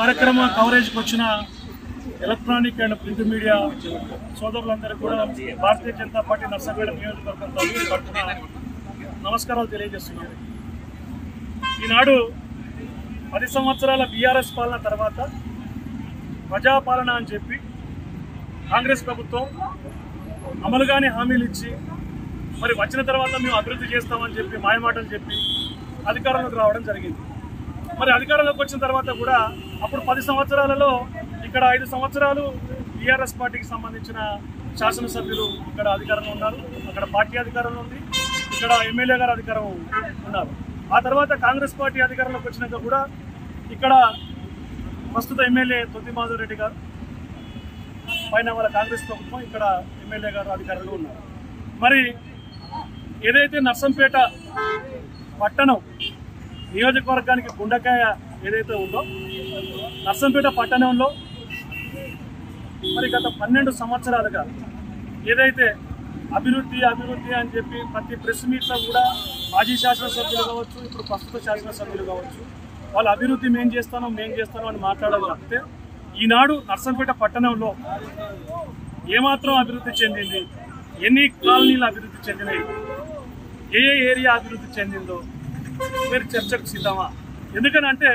కార్యక్రమ కవరేజ్కి వచ్చిన electronic and print media సోదరులందరూ కూడా భారతీయ జనతా పార్టీ నర్సంపేట నియోజకవర్గం తరఫున నమస్కారాలు తెలియజేస్తున్నాను. ఈనాడు 10 సంవత్సరాల బీఆర్ఎస్ పాలన తర్వాత ప్రజాపాలన అని చెప్పి కాంగ్రెస్ ప్రభుత్వం అమలుగానే హామీలు ఇచ్చి మరి వచ్చిన తర్వాత మేము అభివృద్ధి చేస్తామని చెప్పి మాయమాటలు చెప్పి అధికారంలోకి రావడం జరిగింది. మరి అధికారంలోకి వచ్చిన తర్వాత కూడా అప్పుడు 10 సంవత్సరాలలో ఇక్కడ 5 సంవత్సరాలు బీఆర్ఎస్ పార్టీకి సంబంధించిన శాసనసభ్యులు ఇక్కడ అధికారంలో ఉన్నారు, అక్కడ పార్టీ అధికారంలో ఉంది, ఇక్కడ ఎమ్మెల్యే గారు అధికారం ఉన్నారు. ఆ తర్వాత కాంగ్రెస్ పార్టీ అధికారంలోకి వచ్చినాక కూడా ఇక్కడ ప్రస్తుత ఎమ్మెల్యే తొత్తి మాధవ్ రెడ్డి గారు పైన వాళ్ళ కాంగ్రెస్ ప్రభుత్వం ఇక్కడ ఎమ్మెల్యే గారు అధికారంలో ఉన్నారు. మరి ఏదైతే నర్సంపేట పట్టణం నియోజకవర్గానికి గుండెకాయ ఏదైతే ఉందో నర్సంపేట పట్టణంలో మరి గత 12 సంవత్సరాలుగా ఏదైతే అభివృద్ధి అని చెప్పి ప్రతి ప్రెస్ మీట్లో కూడా మాజీ శాసనసభ్యులు కావచ్చు, ఇప్పుడు ప్రస్తుత శాసనసభ్యులు కావచ్చు, వాళ్ళ అభివృద్ధి మేం చేస్తాను అని మాట్లాడాలి తప్పితే ఈనాడు నర్సంపేట పట్టణంలో ఏమాత్రం అభివృద్ధి చెందింది, ఎన్ని కాలనీలు అభివృద్ధి చెందినాయి, ఏ ఏరియా అభివృద్ధి చెందిందో మీరు చర్చకు సిద్ధమా? ఎందుకనంటే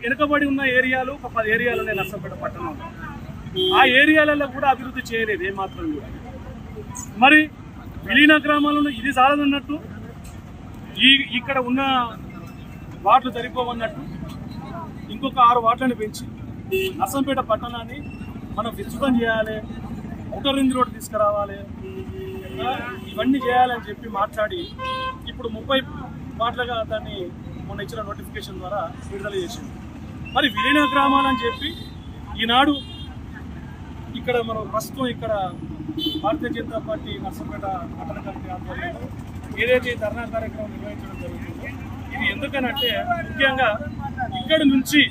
వెనుకబడి ఉన్న ఏరియాలు ఒక 10 ఏరియాలు ఉన్నాయి నర్సంపేట పట్టణంలో. ఆ ఏరియాలలో కూడా అభివృద్ధి చేయలేదు ఏమాత్రం కూడా. మరి విలీన గ్రామాలను ఇది చాలదన్నట్టు ఇక్కడ ఉన్న వార్డులు సరిపోవన్నట్టు ఇంకొక 6 వార్డులను పెంచి నర్సంపేట పట్టణాన్ని మనం విస్తృతం చేయాలి, ఔటర్ రింగ్ రోడ్ తీసుకురావాలి, ఇవన్నీ చేయాలని చెప్పి మాట్లాడి ఇప్పుడు 30 వార్డులుగా దాన్ని మొన్న ఇచ్చిన నోటిఫికేషన్ ద్వారా విడుదల చేసింది. మరి విలీన గ్రామాలని చెప్పి ఈనాడు ఇక్కడ మనం ప్రస్తుతం ఇక్కడ భారతీయ జనతా పార్టీ నర్సంపేట పట్టణ కమిటీ ఆధ్వర్యంలో ఏదైతే ధర్నా కార్యక్రమం నిర్వహించడం జరుగుతుందో ఇది ఎందుకనంటే ముఖ్యంగా ఇక్కడి నుంచి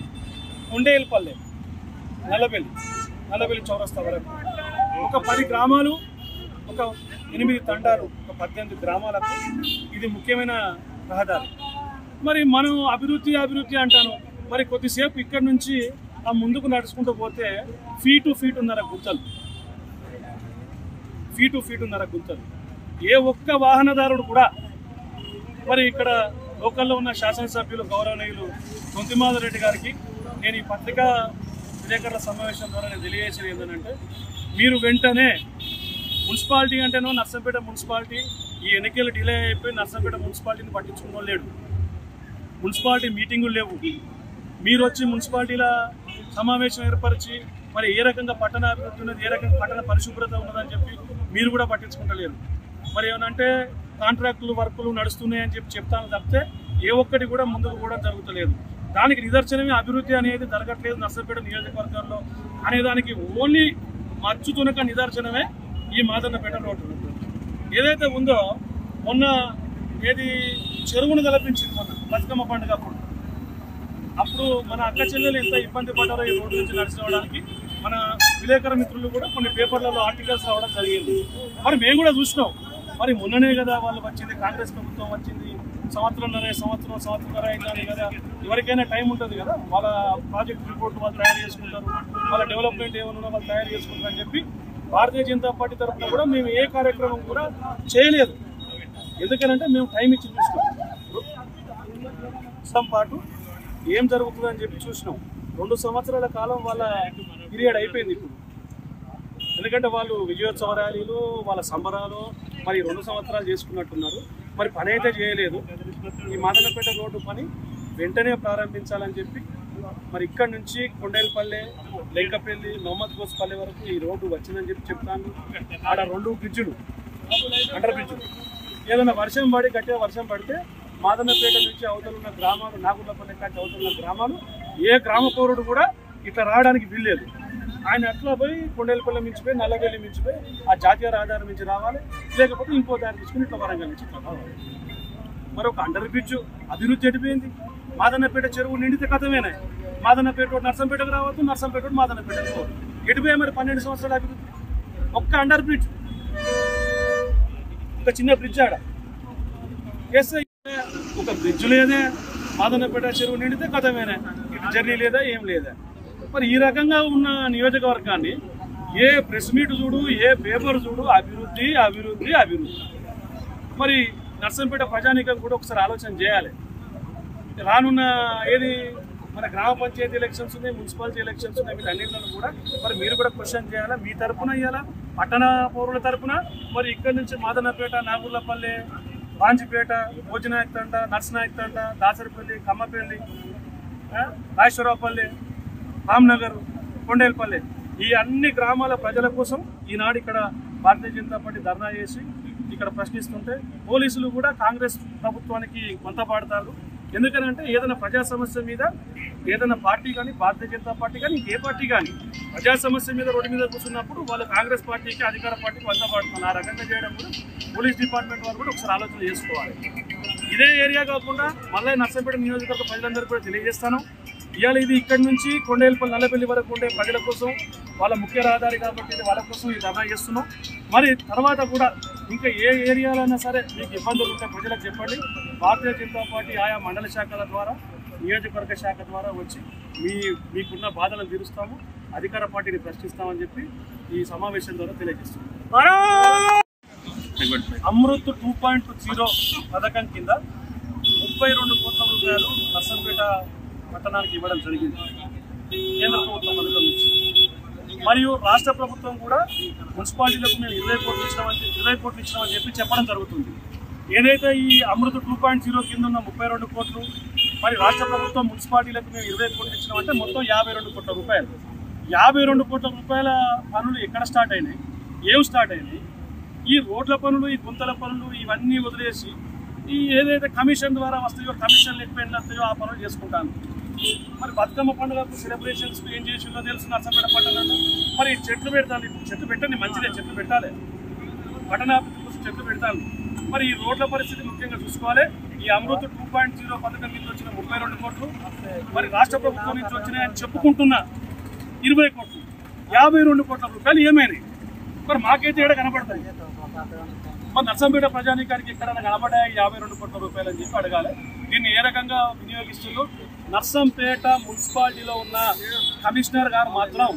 కొండేలపల్లె నల్లబెల్లి చౌరస్తా వరకు ఒక 10 గ్రామాలు, ఒక 8 తండాలు, ఒక 18 గ్రామాలకు ఇది ముఖ్యమైన రహదారి. మరి మనం అభివృద్ధి అంటాను, మరి కొద్దిసేపు ఇక్కడి నుంచి ఆ ముందుకు నడుచుకుంటూ పోతే ఫీటున్నర గుంతలు. ఏ ఒక్క వాహనదారుడు కూడా మరి ఇక్కడ లోకల్లో ఉన్న శాసనసభ్యులు గౌరవనీయులు తొత్తి మాధవ్ రెడ్డి గారికి నేను ఈ పత్రికా విలేకరుల సమావేశం ద్వారా నేను తెలియజేసేది ఏంటంటే మీరు వెంటనే మున్సిపాలిటీ అంటేనో నర్సంపేట మున్సిపాలిటీ ఈ ఎన్నికలు డిలే అయిపోయి నర్సంపేట మున్సిపాలిటీని పట్టించుకున్నో లేడు, మున్సిపాలిటీ మీటింగులు లేవు, మీరు వచ్చి మున్సిపాలిటీల సమావేశం ఏర్పరిచి మరి ఏ రకంగా పట్టణ అభివృద్ధి ఉన్నది, ఏ రకంగా పట్టణ పరిశుభ్రత ఉన్నదని చెప్పి మీరు కూడా పట్టించుకుంటలేరు. మరి ఏమనంటే కాంట్రాక్టులు వర్కులు నడుస్తున్నాయని చెప్పి చెప్తాను తప్పితే ఏ ఒక్కటి కూడా ముందుకు కూడా జరుగుతలేదు. దానికి నిదర్శనమే అభివృద్ధి అనేది జరగట్లేదు నర్సంపేట నియోజకవర్గంలో అనేదానికి ఓన్లీ మచ్చుతునక నిదర్శనమే ఈ మాదన్నపేట రోడ్డు ఏదైతే ఉందో. మొన్న చెరువును కల్పించింది మొన్న బతుకమ్మ పండుగ అప్పుడు మన అక్క చెల్లెలు ఎంత ఇబ్బంది పడ్డారో ఈ రోడ్డు నుంచి నడిచినవడానికి మన విలేకరుల మిత్రులు కూడా కొన్ని పేపర్లలో ఆర్టికల్స్ రావడం జరిగింది. మరి మేము కూడా చూసినాం. మరి మొన్ననే కదా వాళ్ళు వచ్చింది, కాంగ్రెస్ ప్రభుత్వం వచ్చింది, సంవత్సరంన్నర అయిందని కదా, ఎవరికైనా టైం ఉంటుంది కదా, వాళ్ళ ప్రాజెక్ట్ రిపోర్ట్ వాళ్ళు తయారు చేసుకుంటారు, వాళ్ళ డెవలప్మెంట్ ఏమన్నా వాళ్ళు తయారు చేసుకుంటారు అని చెప్పి భారతీయ జనతా పార్టీ తరఫున కూడా మేము ఏ కార్యక్రమం కూడా చేయలేదు. ఎందుకనంటే మేము టైం ఇచ్చి చూసినాం పాటు ఏం జరుగుతుందని చెప్పి చూసినాం. 2 సంవత్సరాల కాలం వాళ్ళ పీరియడ్ అయిపోయింది ఇప్పుడు. ఎందుకంటే వాళ్ళు విజయోత్సవ ర్యాలీలు, వాళ్ళ సంబరాలు మరి 2 సంవత్సరాలు చేసుకున్నట్టున్నారు. మరి పని అయితే చేయలేదు. ఈ మాదన్నపేట రోడ్డు పని వెంటనే ప్రారంభించాలని చెప్పి మరి ఇక్కడ నుంచి కొండేలపల్లె, లెంకపల్లి, మహమ్మద్ గోస్పల్లి వరకు ఈ రోడ్డు వచ్చిందని చెప్పి చెప్తాను. ఆడ 2 బ్రిడ్జులు, అండర్ బ్రిడ్జులు, ఏదైనా గట్టిగా వర్షం పడితే మాదన్నపేట నుంచి అవతలున్న గ్రామాలు, నాగుర్లపల్లి కాచి అవతలున్న గ్రామాలు ఏ గ్రామ పౌరుడు కూడా ఇట్లా రావడానికి వీల్లేదు. ఆయన అట్లా పోయి కొండేలపల్లి మించిపోయి నల్లబెల్లి మించిపోయి ఆ జాతీయ రహదారి నుంచి రావాలి, లేకపోతే ఇంకో దారి తీసుకుని ఇట్లా వరంగల్ నుంచి ఇట్లా రావాలి. మరి ఒక అండర్ బ్రిడ్జ్ అభివృద్ధి ఎడిపోయింది. మాదన్నపేట చెరువు నిండితే కథమేనా? మాదన్నపేట నర్సంపేటకు రావద్దు, నర్సంపేట మాదన్నపేటకు పోవద్దు. ఎడిపోయాయి మరి 12 సంవత్సరాల అభివృద్ధి. ఒక్క అండర్ బ్రిడ్జ్, ఒక చిన్న బ్రిడ్జ్ ఆడ వేస్తే ఒక బ్రిడ్జ్ లేదే, మాదన్నపేట చెరువు నిండితే కథమేనా? జర్నీ లేదా ఏం లేదా. మరి ఈ రకంగా ఉన్న నియోజకవర్గాన్ని ఏ ప్రెస్ మీట్ చూడు, ఏ పేపర్ చూడు, అభివృద్ధి అభివృద్ధి అభివృద్ధి. మరి నర్సంపేట ప్రజానీకం కూడా ఒకసారి ఆలోచన చేయాలి. రానున్న ఏది మన గ్రామ పంచాయతీ ఎలక్షన్స్ ఉన్నాయి, మున్సిపాలిటీ ఎలక్షన్స్ ఉన్నాయి, వీటన్నింటిలో కూడా మరి మీరు కూడా క్వశ్చన్ చేయాలా. మీ తరఫున ఇవ్వాలా, పట్టణ పౌరుల తరఫున. మరి ఇక్కడ నుంచి మాదనపేట, నాగుర్లపల్లి, వాంజిపేట, భోజనాయక్తండ, నర్సనాయక్తండ, దాసరిపల్లి, కమ్మపల్లి, రాజేశ్వరపల్లి, రామ్నగర్, కొండేలపల్లి, ఈ అన్ని గ్రామాల ప్రజల కోసం ఈనాడు ఇక్కడ భారతీయ జనతా పార్టీ ధర్నా చేసి ఇక్కడ ప్రశ్నిస్తుంటే పోలీసులు కూడా కాంగ్రెస్ ప్రభుత్వానికి కొంత పాడతారు. ఎందుకనంటే ఏదైనా ప్రజా సమస్య మీద ఏదైనా పార్టీ కానీ, భారతీయ జనతా పార్టీ కానీ, ఏ పార్టీ కానీ ప్రజా సమస్య మీద రోడ్డు మీద కూర్చున్నప్పుడు వాళ్ళు కాంగ్రెస్ పార్టీకి, అధికార పార్టీకి వంత పాడుతున్నారు. ఆ రకంగా చేయడం కూడా పోలీస్ డిపార్ట్మెంట్ వారు కూడా ఒకసారి ఆలోచన చేసుకోవాలి. ఇదే ఏరియా కాకుండా మళ్ళీ నర్సంపేట నియోజకవర్గ ప్రజలందరూ కూడా తెలియజేస్తాను. ఇవాళ ఇది ఇక్కడి నుంచి కొండేలపల్లి, నల్లపల్లి వరకు ఉండే ప్రజల కోసం, వాళ్ళ ముఖ్య రహదారి కాబట్టి వాళ్ళ కోసం ఈ ధర్నా చేస్తున్నాం. మరి తర్వాత కూడా ఇంకా ఏ ఏరియాలైనా సరే మీకు ఇబ్బందులు ఉంటే ప్రజలకు చెప్పండి. భారతీయ జనతా పార్టీ ఆయా మండల శాఖల ద్వారా, నియోజకవర్గ శాఖ ద్వారా వచ్చి మీకున్న బాధలను తీరుస్తాము, అధికార పార్టీని ప్రశ్నిస్తామని చెప్పి ఈ సమావేశం ద్వారా తెలియజేస్తున్నాం. అమృత్ 2.0 పథకం కింద 32 కోట్ల రూపాయలు నర్సంపేట పట్టణానికి ఇవ్వడం జరిగింది కేంద్ర ప్రభుత్వం పథకం నుంచి. మరియు రాష్ట్ర ప్రభుత్వం కూడా మున్సిపాలిటీలకు మేము 20 కోట్లు ఇచ్చినామని చెప్పి చెప్పడం జరుగుతుంది. ఏదైతే ఈ అమృత్ 2.0 కింద ఉన్న 32 కోట్లు, మరి రాష్ట్ర ప్రభుత్వం మున్సిపాలిటీలకు మేము 20 కోట్లు ఇచ్చినామంటే మొత్తం 52 కోట్ల రూపాయలు. 52 కోట్ల రూపాయల పనులు ఎక్కడ స్టార్ట్ అయినాయి, ఏం స్టార్ట్ అయినాయి? ఈ రోడ్ల పనులు, ఈ గుంతల పనులు ఇవన్నీ వదిలేసి ఈ ఏదైతే కమిషన్ ద్వారా వస్తాయో, కమిషన్లు ఎక్కువ వస్తాయో ఆ పనులు చేసుకుంటాను. మరి బతుకమ్మ పండుగకు సెలబ్రేషన్స్ ఏం చేసిందో తెలుసు నర్సంపేట పట్టణంలో. మరి చెట్లు పెడతాను, ఇప్పుడు చెట్లు పెట్టండి, మంచిదే, చెట్లు పెట్టాలి, పట్టణాభివృద్ధి కోసం చెట్లు పెడతాను. మరి ఈ రోడ్ల పరిస్థితి ముఖ్యంగా చూసుకోవాలి. ఈ అమృత్ 2.0 పథకం నుంచి వచ్చిన 32 కోట్లు, మరి రాష్ట్ర ప్రభుత్వం నుంచి వచ్చినాయని చెప్పుకుంటున్న 20 కోట్లు, 52 కోట్ల రూపాయలు ఏమైనాయి? మరి మాకైతే ఏడ కనబడతాయి. మరి నర్సంపేట ప్రజానీకానికి ఎక్కడైనా కనబడ్డాయి 52 కోట్ల రూపాయలు అని చెప్పి అడగాలి. దీన్ని ఏ రకంగా వినియోగిస్తుందో నర్సంపేట మున్సిపాలిటీలో ఉన్న కమిషనర్ గారు మాత్రం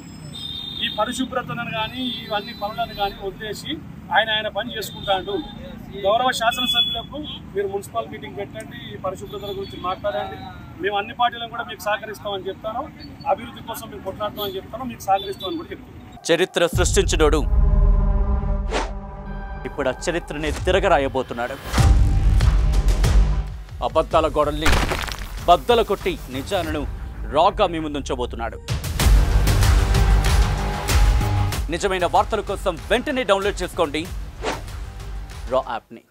ఈ పరిశుభ్రతను కానీ, ఇవన్నీ పనులను కానీ వదిలేసి ఆయన పని చేసుకుంటాడు. గౌరవ శాసనసభ్యులకు మీరు మున్సిపల్ మీటింగ్ పెట్టండి, ఈ పరిశుభ్రతల గురించి మాట్లాడండి, మేము అన్ని పార్టీలను కూడా మీకు సహకరిస్తామని చెప్తాను, అభివృద్ధి కోసం మేము కొట్లాడతామని చెప్తాను, మీకు సహకరిస్తామని కూడా చెప్తాను. చరిత్ర సృష్టించినోడు ఇప్పుడు ఆ చరిత్రని తిరగరాయబోతున్నాడు. అబద్ధాల గోడల్ని బద్దలు కొట్టి నిజాలను రాగా మీ ముందుంచబోతున్నాడు. నిజమైన వార్తల కోసం వెంటనే డౌన్లోడ్ చేసుకోండి రా యాప్ని.